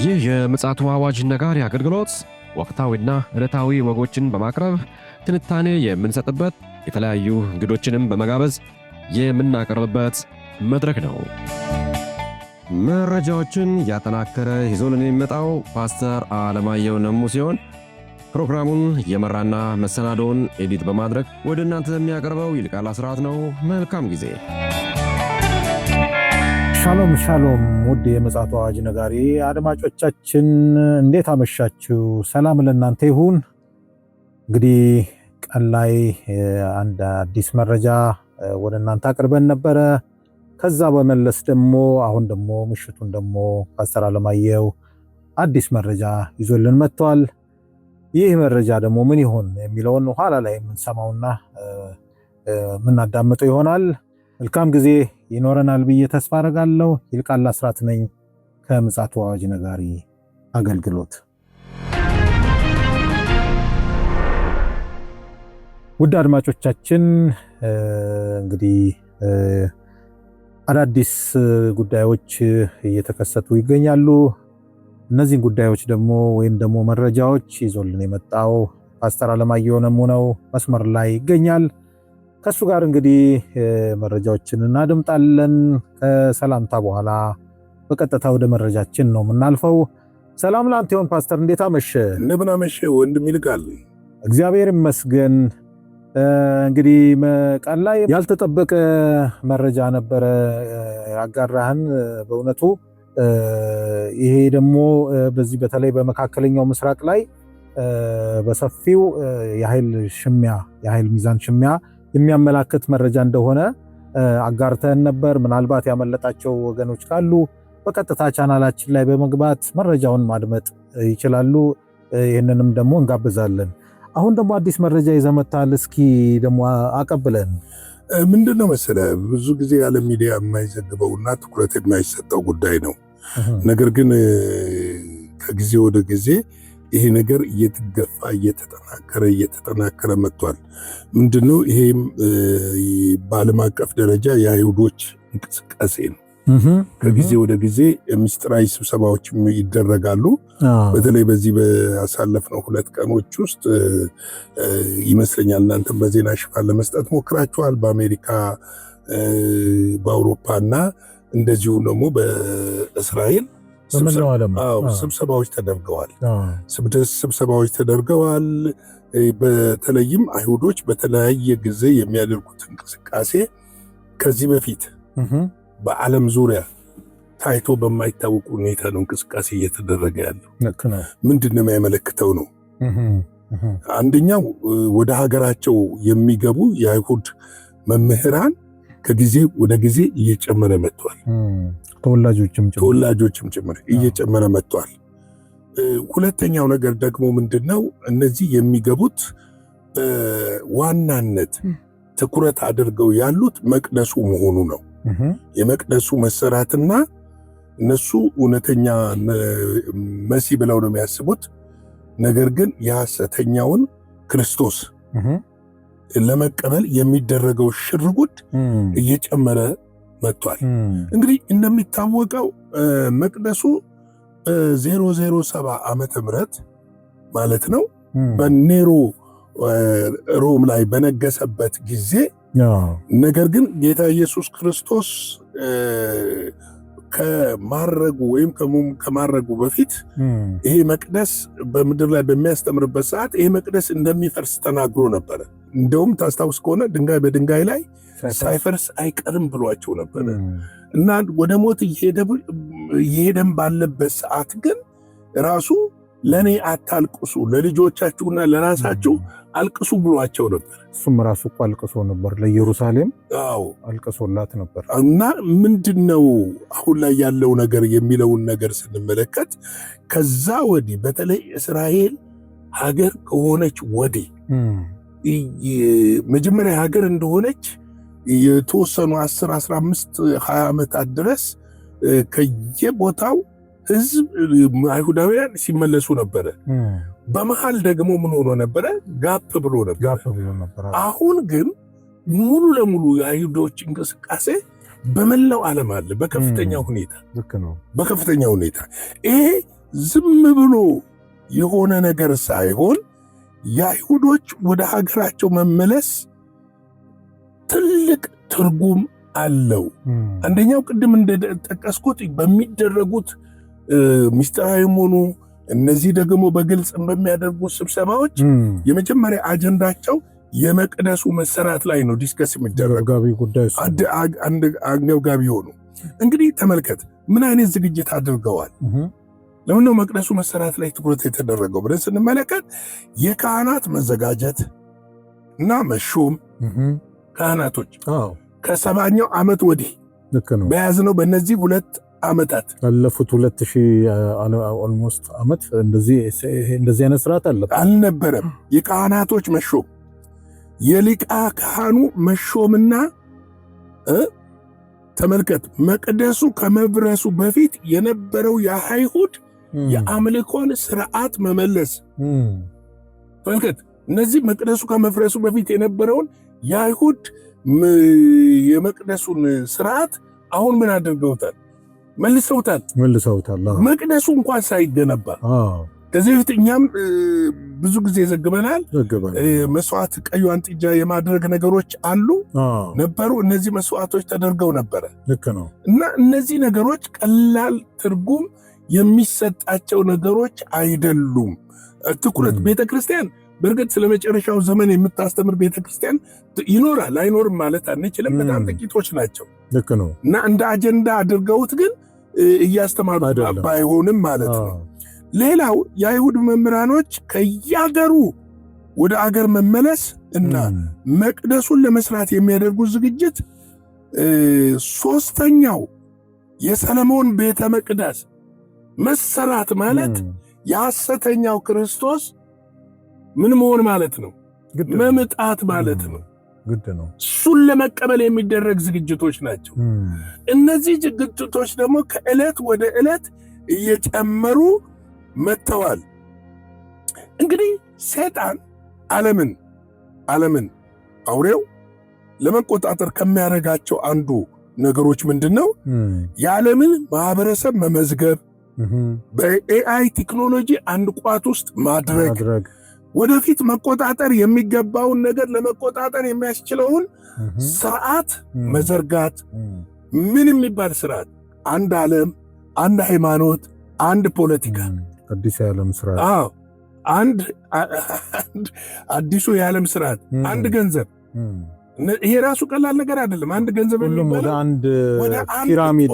ይህ የምፅዓቱ አዋጅ ነጋሪ አገልግሎት ወቅታዊና ዕለታዊ ወጎችን በማቅረብ ትንታኔ የምንሰጥበት የተለያዩ እንግዶችንም በመጋበዝ የምናቀርብበት መድረክ ነው። መረጃዎችን ያጠናከረ ይዞልን የሚመጣው ፓስተር አለማየሁ ነሙ ሲሆን ፕሮግራሙን የመራና መሰናዶውን ኤዲት በማድረግ ወደ እናንተ የሚያቀርበው ይልቃል አስራት ነው። መልካም ጊዜ። ሻሎም ሻሎም፣ ውድ የምፅዓቱ አዋጅ ነጋሪ አድማጮቻችን እንዴት አመሻችሁ? ሰላም ለእናንተ ይሁን። እንግዲህ ቀን ላይ አንድ አዲስ መረጃ ወደ እናንተ አቅርበን ነበረ። ከዛ በመለስ ደግሞ አሁን ደግሞ ምሽቱን ደግሞ ፓስተር አለማየሁ አዲስ መረጃ ይዞልን መጥቷል። ይህ መረጃ ደግሞ ምን ይሆን የሚለውን ኋላ ላይ የምንሰማውና የምናዳምጠው ይሆናል። መልካም ጊዜ ይኖረናል ብዬ ተስፋ አደርጋለሁ። ይልቃል አስራት ነኝ ከምፅዓቱ አዋጅ ነጋሪ አገልግሎት። ውድ አድማጮቻችን እንግዲህ አዳዲስ ጉዳዮች እየተከሰቱ ይገኛሉ። እነዚህን ጉዳዮች ደግሞ ወይም ደግሞ መረጃዎች ይዞልን የመጣው ፓስተር አለማየሁ ነሙ ነው። መስመር ላይ ይገኛል። ከሱ ጋር እንግዲህ መረጃዎችን እናድምጣለን። ከሰላምታ በኋላ በቀጥታ ወደ መረጃችን ነው የምናልፈው። ሰላም ላንተ ይሁን ፓስተር፣ እንዴት አመሸ? እንደምን አመሸ ወንድም ይልቃል? እግዚአብሔር ይመስገን። እንግዲህ ቀን ላይ ያልተጠበቀ መረጃ ነበረ ያጋራህን። በእውነቱ ይሄ ደግሞ በዚህ በተለይ በመካከለኛው ምስራቅ ላይ በሰፊው የኃይል ሚዛን ሽሚያ የሚያመላክት መረጃ እንደሆነ አጋርተን ነበር። ምናልባት ያመለጣቸው ወገኖች ካሉ በቀጥታ ቻናላችን ላይ በመግባት መረጃውን ማድመጥ ይችላሉ። ይህንንም ደግሞ እንጋብዛለን። አሁን ደግሞ አዲስ መረጃ ይዘመታል። እስኪ ደግሞ አቀብለን። ምንድነው መሰለህ፣ ብዙ ጊዜ ያለ ሚዲያ የማይዘግበውና ትኩረት የማይሰጠው ጉዳይ ነው። ነገር ግን ከጊዜ ወደ ጊዜ ይሄ ነገር እየተገፋ እየተጠናከረ መጥቷል። ምንድነው ይሄም በዓለም አቀፍ ደረጃ የአይሁዶች እንቅስቃሴ ነው። ከጊዜ ወደ ጊዜ ምስጢራዊ ስብሰባዎች ይደረጋሉ። በተለይ በዚህ በአሳለፍነው 2 ቀኖች ውስጥ ይመስለኛል እናንተም በዜና ሽፋን ለመስጠት ሞክራችኋል። በአሜሪካ በአውሮፓና እንደዚሁ ደግሞ በእስራኤል ስብሰባዎች ተደርገዋል። በተለይም አይሁዶች በተለያየ ጊዜ የሚያደርጉት እንቅስቃሴ ከዚህ በፊት በዓለም ዙሪያ ታይቶ በማይታወቅ ሁኔታ ነው እንቅስቃሴ እየተደረገ ያለው። ምንድነው የሚያመለክተው ነው? አንደኛው ወደ ሀገራቸው የሚገቡ የአይሁድ መምህራን ከጊዜ ወደ ጊዜ እየጨመረ መጥቷል። ተወላጆችም ጭምር እየጨመረ መጥቷል። ሁለተኛው ነገር ደግሞ ምንድነው? እነዚህ የሚገቡት ዋናነት ትኩረት አድርገው ያሉት መቅደሱ መሆኑ ነው። የመቅደሱ መሰራትና እነሱ እውነተኛ መሲህ ብለው ነው የሚያስቡት። ነገር ግን የሐሰተኛውን ክርስቶስ ለመቀበል የሚደረገው ሽርጉድ እየጨመረ መጥቷል። እንግዲህ እንደሚታወቀው መቅደሱ በ007 ዓመተ ምህረት ማለት ነው በኔሮ ሮም ላይ በነገሰበት ጊዜ፣ ነገር ግን ጌታ ኢየሱስ ክርስቶስ ከማረጉ በፊት ይሄ መቅደስ በምድር ላይ በሚያስተምርበት ሰዓት ይሄ መቅደስ እንደሚፈርስ ተናግሮ ነበረ። እንደውም ታስታውስ ከሆነ ድንጋይ በድንጋይ ላይ ሳይፈርስ አይቀርም ብሏቸው ነበረ እና ወደ ሞት እየሄደን ባለበት ሰዓት ግን ራሱ ለኔ አታልቅሱ፣ ለልጆቻችሁና ለራሳችሁ አልቅሱ ብሏቸው ነበር። እሱም ራሱ እኮ አልቅሶ ነበር፣ ለኢየሩሳሌም አልቅሶላት ነበር። እና ምንድነው አሁን ላይ ያለው ነገር የሚለውን ነገር ስንመለከት ከዛ ወዲህ በተለይ እስራኤል ሀገር ከሆነች ወዲህ መጀመሪያ ሀገር እንደሆነች የተወሰኑ 10፣ 15፣ 20 ዓመታት ድረስ ከየቦታው ህዝብ አይሁዳውያን ሲመለሱ ነበረ። በመሃል ደግሞ ምን ሆኖ ነበረ? ጋፕ ብሎ ነበር። አሁን ግን ሙሉ ለሙሉ የአይሁዶች እንቅስቃሴ በመላው ዓለም አለ በከፍተኛ ሁኔታ። ይሄ ዝም ብሎ የሆነ ነገር ሳይሆን የአይሁዶች ወደ ሀገራቸው መመለስ ትልቅ ትርጉም አለው። አንደኛው ቅድም እንደጠቀስኩት በሚደረጉት ምስጢራዊም ሆኑ እነዚህ ደግሞ በግልጽ በሚያደርጉት ስብሰባዎች የመጀመሪያ አጀንዳቸው የመቅደሱ መሰራት ላይ ነው ዲስከስ የሚደረገው ጉዳይ አንገብጋቢ ሆኑ። እንግዲህ ተመልከት ምን አይነት ዝግጅት አድርገዋል። ለምን ነው መቅደሱ መሰራት ላይ ትኩረት የተደረገው ብለን ስንመለከት የካህናት መዘጋጀት እና መሾም ካህናቶች ከ70ኛው ዓመት ወዲህ በያዝነው በእነዚህ 2 ዓመታት ያለፉት 2000 ኦልሞስት ዓመት እንደዚህ አይነት ስርዓት አልነበረም። የካህናቶች መሾም የሊቀ ካህኑ መሾምና ተመልከት መቅደሱ ከመብረሱ በፊት የነበረው የአይሁድ የአምልኮን ስርዓት መመለስ ተመልከት። እነዚህ መቅደሱ ከመፍረሱ በፊት የነበረውን የአይሁድ የመቅደሱን ስርዓት አሁን ምን አድርገውታል? መልሰውታል። መቅደሱ እንኳን ሳይገነባ ከዚህ በፊት እኛም ብዙ ጊዜ ዘግበናል። መስዋዕት ቀዩን ጥጃ የማድረግ ነገሮች አሉ ነበሩ። እነዚህ መስዋዕቶች ተደርገው ነበረ እና እነዚህ ነገሮች ቀላል ትርጉም የሚሰጣቸው ነገሮች አይደሉም። ትኩረት ቤተክርስቲያን በእርግጥ ስለመጨረሻው ዘመን የምታስተምር ቤተክርስቲያን ይኖራል አይኖርም ማለት አንችልም። በጣም ጥቂቶች ናቸው እና እንደ አጀንዳ አድርገውት ግን እያስተማሩ ባይሆንም ማለት ነው። ሌላው የአይሁድ መምህራኖች ከያገሩ ወደ አገር መመለስ እና መቅደሱን ለመስራት የሚያደርጉት ዝግጅት ሶስተኛው የሰለሞን ቤተ መቅደስ መሰራት ማለት የሐሰተኛው ክርስቶስ ምን መሆን ማለት ነው? መምጣት ማለት ነው። እሱን ለመቀበል የሚደረግ ዝግጅቶች ናቸው። እነዚህ ዝግጅቶች ደግሞ ከዕለት ወደ ዕለት እየጨመሩ መጥተዋል። እንግዲህ ሰይጣን ዓለምን አውሬው ለመቆጣጠር ከሚያደርጋቸው አንዱ ነገሮች ምንድነው? የዓለምን ማህበረሰብ መመዝገብ፣ በኤአይ ቴክኖሎጂ አንድ ቋት ውስጥ ማድረግ፣ ወደፊት መቆጣጠር የሚገባውን ነገር ለመቆጣጠር የሚያስችለውን ስርዓት መዘርጋት። ምን የሚባል ስርዓት? አንድ ዓለም፣ አንድ ሃይማኖት፣ አንድ ፖለቲካ፣ አዲስ የዓለም ስርዓት። አዲሱ የዓለም ስርዓት፣ አንድ ገንዘብ። ይሄ ራሱ ቀላል ነገር አይደለም። አንድ ገንዘብ የሚባለው ወደ ፒራሚድ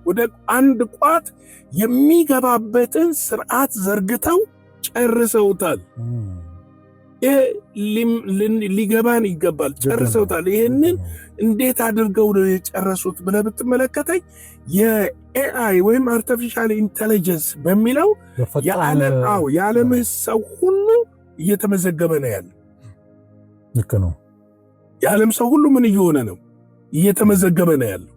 ወደ አንድ ቋት የሚገባበትን ስርዓት ዘርግተው ጨርሰውታል። ሊገባን ይገባል። ጨርሰውታል። ይህንን እንዴት አድርገው ነው የጨረሱት ብለህ ብትመለከተኝ የኤአይ ወይም አርቲፊሻል ኢንቴሊጀንስ በሚለው የዓለም ሰው ሁሉ እየተመዘገበ ነው ያለ። ልክ ነው። የዓለም ሰው ሁሉ ምን እየሆነ ነው? እየተመዘገበ ነው ያለው።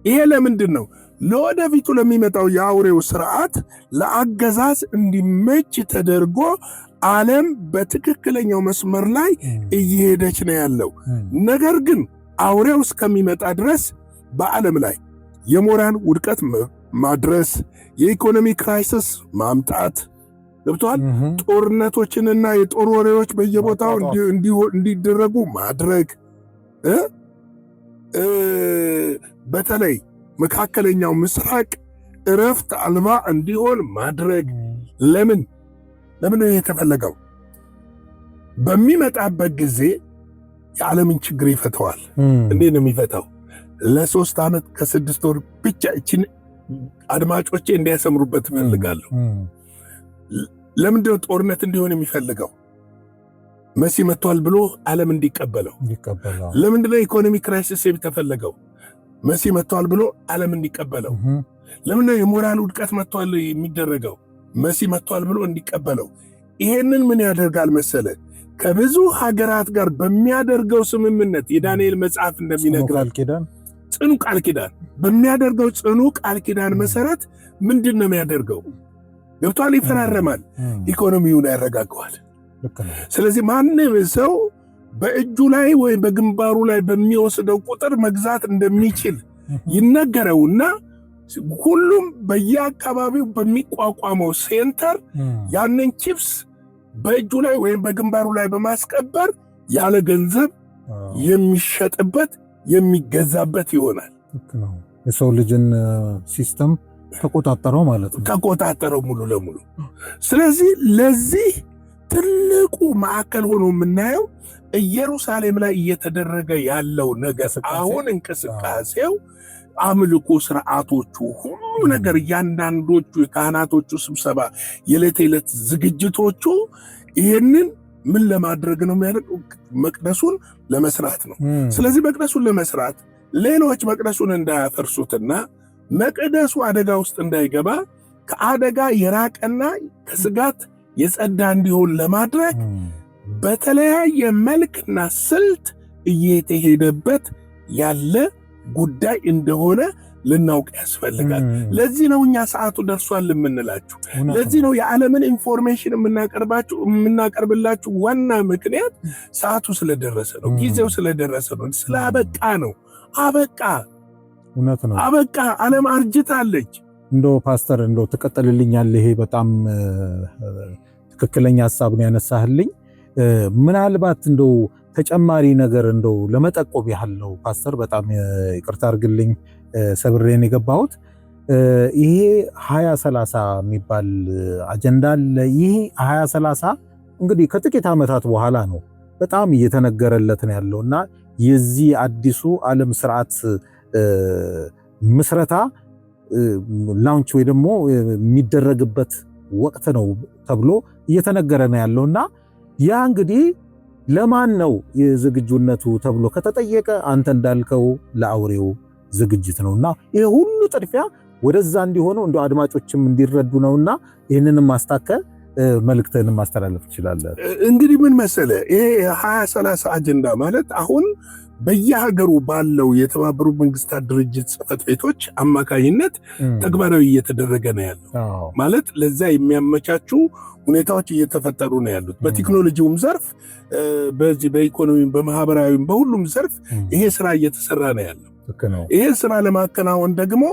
ይሄ ለምንድን ነው? ለወደፊቱ ለሚመጣው የአውሬው ስርዓት ለአገዛዝ እንዲመች ተደርጎ ዓለም በትክክለኛው መስመር ላይ እየሄደች ነው ያለው። ነገር ግን አውሬው እስከሚመጣ ድረስ በዓለም ላይ የሞራል ውድቀት ማድረስ፣ የኢኮኖሚ ክራይሲስ ማምጣት ገብቷል። ጦርነቶችንና የጦር ወሬዎች በየቦታው እንዲደረጉ ማድረግ፣ በተለይ መካከለኛው ምስራቅ እረፍት አልባ እንዲሆን ማድረግ። ለምን ነው የተፈለገው? በሚመጣበት ጊዜ የዓለምን ችግር ይፈተዋል። እንዴት ነው የሚፈታው? ለ3 ዓመት ከ6 ወር ብቻ እችን አድማጮቼ እንዲያሰምሩበት እፈልጋለሁ። ለምንድነው ጦርነት እንዲሆን የሚፈልገው? መሲህ መጥቷል ብሎ ዓለም እንዲቀበለው። ለምንድነው ኢኮኖሚ ክራይሲስ የተፈለገው? መሲህ መጥቷል ብሎ ዓለም እንዲቀበለው። ለምንድነው የሞራል ውድቀት መጥቷል የሚደረገው? መሲህ መጥቷል ብሎ እንዲቀበለው። ይሄንን ምን ያደርጋል መሰለ? ከብዙ ሀገራት ጋር በሚያደርገው ስምምነት የዳንኤል መጽሐፍ እንደሚነግረን ጽኑ ቃል ኪዳን በሚያደርገው ጽኑ ቃል ኪዳን መሰረት ምንድን ነው የሚያደርገው? ገብቷል? ይፈራረማል። ኢኮኖሚውን ያረጋገዋል። ስለዚህ ማንም ሰው በእጁ ላይ ወይም በግንባሩ ላይ በሚወስደው ቁጥር መግዛት እንደሚችል ይነገረውና ሁሉም በየአካባቢው በሚቋቋመው ሴንተር ያንን ቺፕስ በእጁ ላይ ወይም በግንባሩ ላይ በማስቀበር ያለ ገንዘብ የሚሸጥበት የሚገዛበት ይሆናል። የሰው ልጅን ሲስተም ተቆጣጠረው ማለት ነው። ተቆጣጠረው ሙሉ ለሙሉ። ስለዚህ ለዚህ ትልቁ ማዕከል ሆኖ የምናየው ኢየሩሳሌም ላይ እየተደረገ ያለው ነገር አሁን እንቅስቃሴው፣ አምልኮ ስርዓቶቹ፣ ሁሉ ነገር እያንዳንዶቹ የካህናቶቹ ስብሰባ፣ የዕለት ዕለት ዝግጅቶቹ ይህንን ምን ለማድረግ ነው የሚያደርገው? መቅደሱን ለመስራት ነው። ስለዚህ መቅደሱን ለመስራት ሌሎች መቅደሱን እንዳያፈርሱትና መቅደሱ አደጋ ውስጥ እንዳይገባ ከአደጋ የራቀና ከስጋት የጸዳ እንዲሆን ለማድረግ በተለያየ መልክና ስልት እየተሄደበት ያለ ጉዳይ እንደሆነ ልናውቅ ያስፈልጋል። ለዚህ ነው እኛ ሰዓቱ ደርሷል የምንላችሁ። ለዚህ ነው የዓለምን ኢንፎርሜሽን የምናቀርብላችሁ ዋና ምክንያት ሰዓቱ ስለደረሰ ነው። ጊዜው ስለደረሰ ነው። ስላበቃ ነው። አበቃ። እውነት ነው። አበቃ። ዓለም አርጅታለች። እንደው ፓስተር እንደው ትቀጥልልኛለህ። ይሄ በጣም ትክክለኛ ሐሳብ ነው ያነሳህልኝ። ምናልባት እንደው ተጨማሪ ነገር እንደው ለመጠቆም ያህል ነው ፓስተር፣ በጣም ይቅርታ አድርግልኝ ሰብሬን የገባሁት። ይሄ 2030 የሚባል አጀንዳ አለ። ይሄ 2030 እንግዲህ ከጥቂት ዓመታት በኋላ ነው በጣም እየተነገረለት ነው ያለውና የዚህ አዲሱ ዓለም ስርዓት ምስረታ ላውንች ወይ ደግሞ የሚደረግበት ወቅት ነው ተብሎ እየተነገረ ነው ያለውና ያ እንግዲህ ለማን ነው የዝግጁነቱ ተብሎ ከተጠየቀ አንተ እንዳልከው ለአውሬው ዝግጅት ነውና ይሄ ሁሉ ጥድፊያ ወደዛ እንዲሆነው እንደ አድማጮችም እንዲረዱ ነውና ይህንንም ማስተካከል መልእክትህንም ማስተላለፍ ትችላለህ። እንግዲህ ምን መሰለ ይሄ 2030 አጀንዳ ማለት አሁን በየሀገሩ ባለው የተባበሩት መንግስታት ድርጅት ጽሕፈት ቤቶች አማካኝነት ተግባራዊ እየተደረገ ነው ያለው። ማለት ለዛ የሚያመቻቹ ሁኔታዎች እየተፈጠሩ ነው ያሉት። በቴክኖሎጂውም ዘርፍ፣ በዚህ በኢኮኖሚም፣ በማህበራዊም፣ በሁሉም ዘርፍ ይሄ ስራ እየተሰራ ነው ያለው። ይሄ ስራ ለማከናወን ደግሞ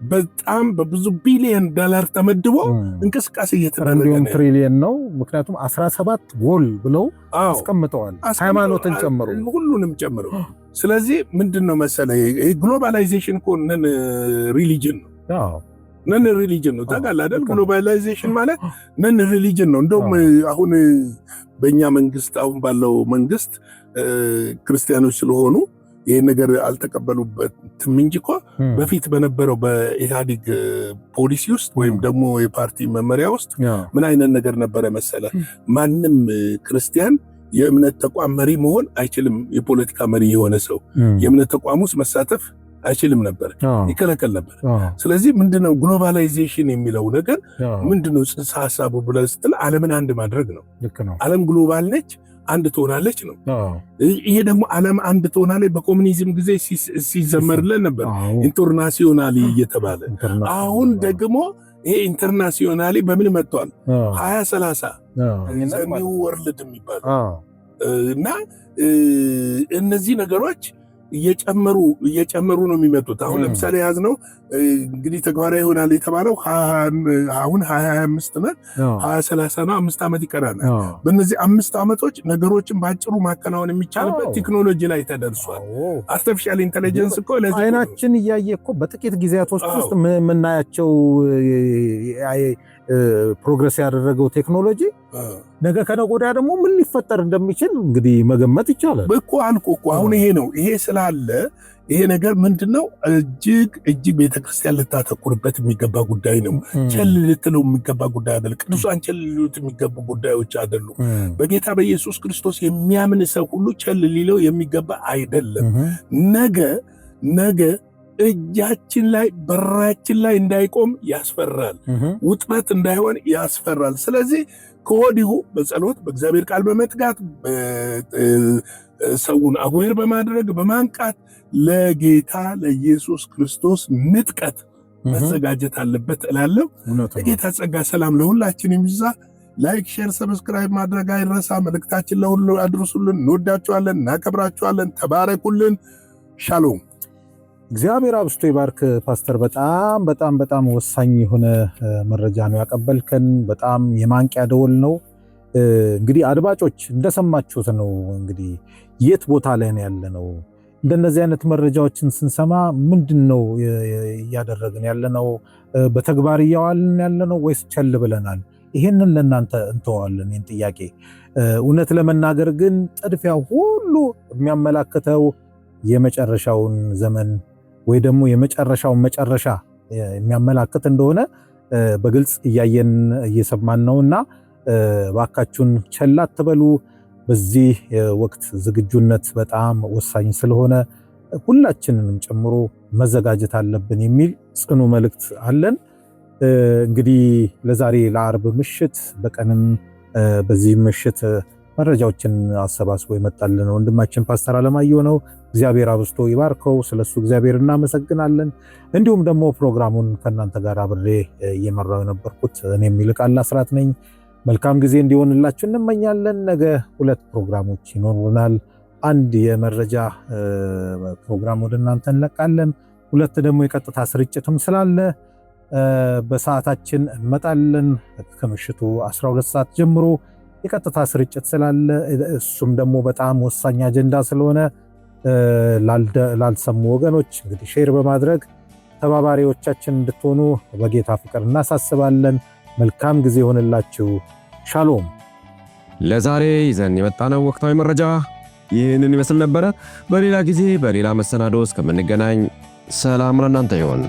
በጣም በብዙ ቢሊዮን ዶላር ተመድቦ እንቅስቃሴ እየተደረገ ነው። ትሪሊየን ነው። ምክንያቱም 17 ጎል ብለው አስቀምጠዋል፣ ሃይማኖትን ጨምሮ ሁሉንም ጨምሮ። ስለዚህ ምንድነው መሰለ ግሎባላይዜሽን እኮ ነን ሪሊጅን ነው። ነን ሪሊጅን ነው። ታውቃለህ አይደል? ግሎባላይዜሽን ማለት ነን ሪሊጅን ነው። እንደውም አሁን በእኛ መንግስት አሁን ባለው መንግስት ክርስቲያኖች ስለሆኑ ይሄ ነገር አልተቀበሉበትም እንጂ እኮ በፊት በነበረው በኢህአዴግ ፖሊሲ ውስጥ ወይም ደግሞ የፓርቲ መመሪያ ውስጥ ምን አይነት ነገር ነበረ መሰለ? ማንም ክርስቲያን የእምነት ተቋም መሪ መሆን አይችልም። የፖለቲካ መሪ የሆነ ሰው የእምነት ተቋም ውስጥ መሳተፍ አይችልም ነበር፣ ይከለከል ነበር። ስለዚህ ምንድነው ግሎባላይዜሽን የሚለው ነገር ምንድነው ጽንሰ ሐሳቡ ብለህ ስትል ዓለምን አንድ ማድረግ ነው። ዓለም ግሎባል ነች፣ አንድ ትሆናለች ነው። ይሄ ደግሞ ዓለም አንድ ትሆናለች በኮሙኒዝም ጊዜ ሲዘመርልን ነበር ኢንተርናሲዮናሊ እየተባለ። አሁን ደግሞ ይሄ ኢንተርናሲዮናሊ በምን መጥቷል? 2030 ኒው ወርልድ የሚባል እና እነዚህ ነገሮች እየጨመሩ ነው የሚመጡት። አሁን ለምሳሌ ያዝነው እንግዲህ ተግባራዊ ይሆናል የተባለው አሁን 2025 ነው፣ 2030 ነው። 5 ዓመት ይቀራናል። በእነዚህ 5 ዓመቶች ነገሮችን በአጭሩ ማከናወን የሚቻልበት ቴክኖሎጂ ላይ ተደርሷል። አርቲፊሻል ኢንተለጀንስ እኮ ለዚህ አይናችን እያየ እኮ በጥቂት ጊዜያቶች ውስጥ የምናያቸው ፕሮግረስ ያደረገው ቴክኖሎጂ ነገ ከነገ ወዲያ ደግሞ ምን ሊፈጠር እንደሚችል እንግዲህ መገመት ይቻላል እኮ አልኩ እኮ። አሁን ይሄ ነው። ይሄ ስላለ ይሄ ነገር ምንድነው እጅግ ቤተክርስቲያን ልታተኩርበት የሚገባ ጉዳይ ነው። ቸል ልትለው የሚገባ ጉዳይ አይደለም። ቅዱሳን ቸል ሊሉት የሚገቡ ጉዳዮች አይደሉም። በጌታ በኢየሱስ ክርስቶስ የሚያምን ሰው ሁሉ ቸል ሊለው የሚገባ አይደለም። ነገ እጃችን ላይ በራችን ላይ እንዳይቆም ያስፈራል። ውጥረት እንዳይሆን ያስፈራል። ስለዚህ ከወዲሁ በጸሎት በእግዚአብሔር ቃል በመትጋት ሰውን አዌር በማድረግ በማንቃት ለጌታ ለኢየሱስ ክርስቶስ ንጥቀት መዘጋጀት አለበት እላለሁ። የጌታ ጸጋ ሰላም ለሁላችን ይብዛ። ላይክ፣ ሼር፣ ሰብስክራይብ ማድረግ አይረሳ። መልእክታችን ለሁሉ አድርሱልን። እንወዳችኋለን፣ እናከብራችኋለን። ተባረኩልን። ሻሎም እግዚአብሔር አብስቶ ይባርክ ፓስተር። በጣም በጣም በጣም ወሳኝ የሆነ መረጃ ነው ያቀበልከን። በጣም የማንቂያ ደወል ነው። እንግዲህ አድማጮች እንደሰማችሁት ነው። እንግዲህ የት ቦታ ላይ ነው ያለነው? እንደነዚህ አይነት መረጃዎችን ስንሰማ ምንድነው እያደረግን ያለነው? በተግባር እያዋልን ያለነው ወይስ ቸል ብለናል? ይሄንን ለእናንተ እንተዋለን። ይህን ጥያቄ እውነት ለመናገር ግን ጥድፊያው ሁሉ የሚያመላክተው የመጨረሻውን ዘመን ወይ ደግሞ የመጨረሻውን መጨረሻ የሚያመላክት እንደሆነ በግልጽ እያየን እየሰማን ነውና ባካችሁን ቸል አትበሉ። በዚህ ወቅት ዝግጁነት በጣም ወሳኝ ስለሆነ ሁላችንንም ጨምሮ መዘጋጀት አለብን የሚል ጽኑ መልእክት አለን። እንግዲህ ለዛሬ ለአርብ ምሽት በቀንም በዚህ ምሽት መረጃዎችን አሰባስቦ የመጣልን ወንድማችን ፓስተር አለማየሁ ነው። እግዚአብሔር አብስቶ ይባርከው። ስለሱ እግዚአብሔር እናመሰግናለን። እንዲሁም ደግሞ ፕሮግራሙን ከእናንተ ጋር አብሬ እየመራው የነበርኩት እኔም ይልቃል አስራት ነኝ። መልካም ጊዜ እንዲሆንላችሁ እንመኛለን። ነገ 2 ፕሮግራሞች ይኖሩናል። አንድ የመረጃ ፕሮግራም ወደ እናንተ እንለቃለን። 2 ደግሞ የቀጥታ ስርጭትም ስላለ በሰዓታችን እንመጣለን። ከምሽቱ 12 ሰዓት ጀምሮ የቀጥታ ስርጭት ስላለ እሱም ደግሞ በጣም ወሳኝ አጀንዳ ስለሆነ ላልሰሙ ወገኖች እንግዲህ ሼር በማድረግ ተባባሪዎቻችን እንድትሆኑ በጌታ ፍቅር እናሳስባለን። መልካም ጊዜ ይሆንላችሁ። ሻሎም። ለዛሬ ይዘን የመጣነው ወቅታዊ መረጃ ይህንን ይመስል ነበረ። በሌላ ጊዜ በሌላ መሰናዶ እስከምንገናኝ ሰላም ለእናንተ ይሁን።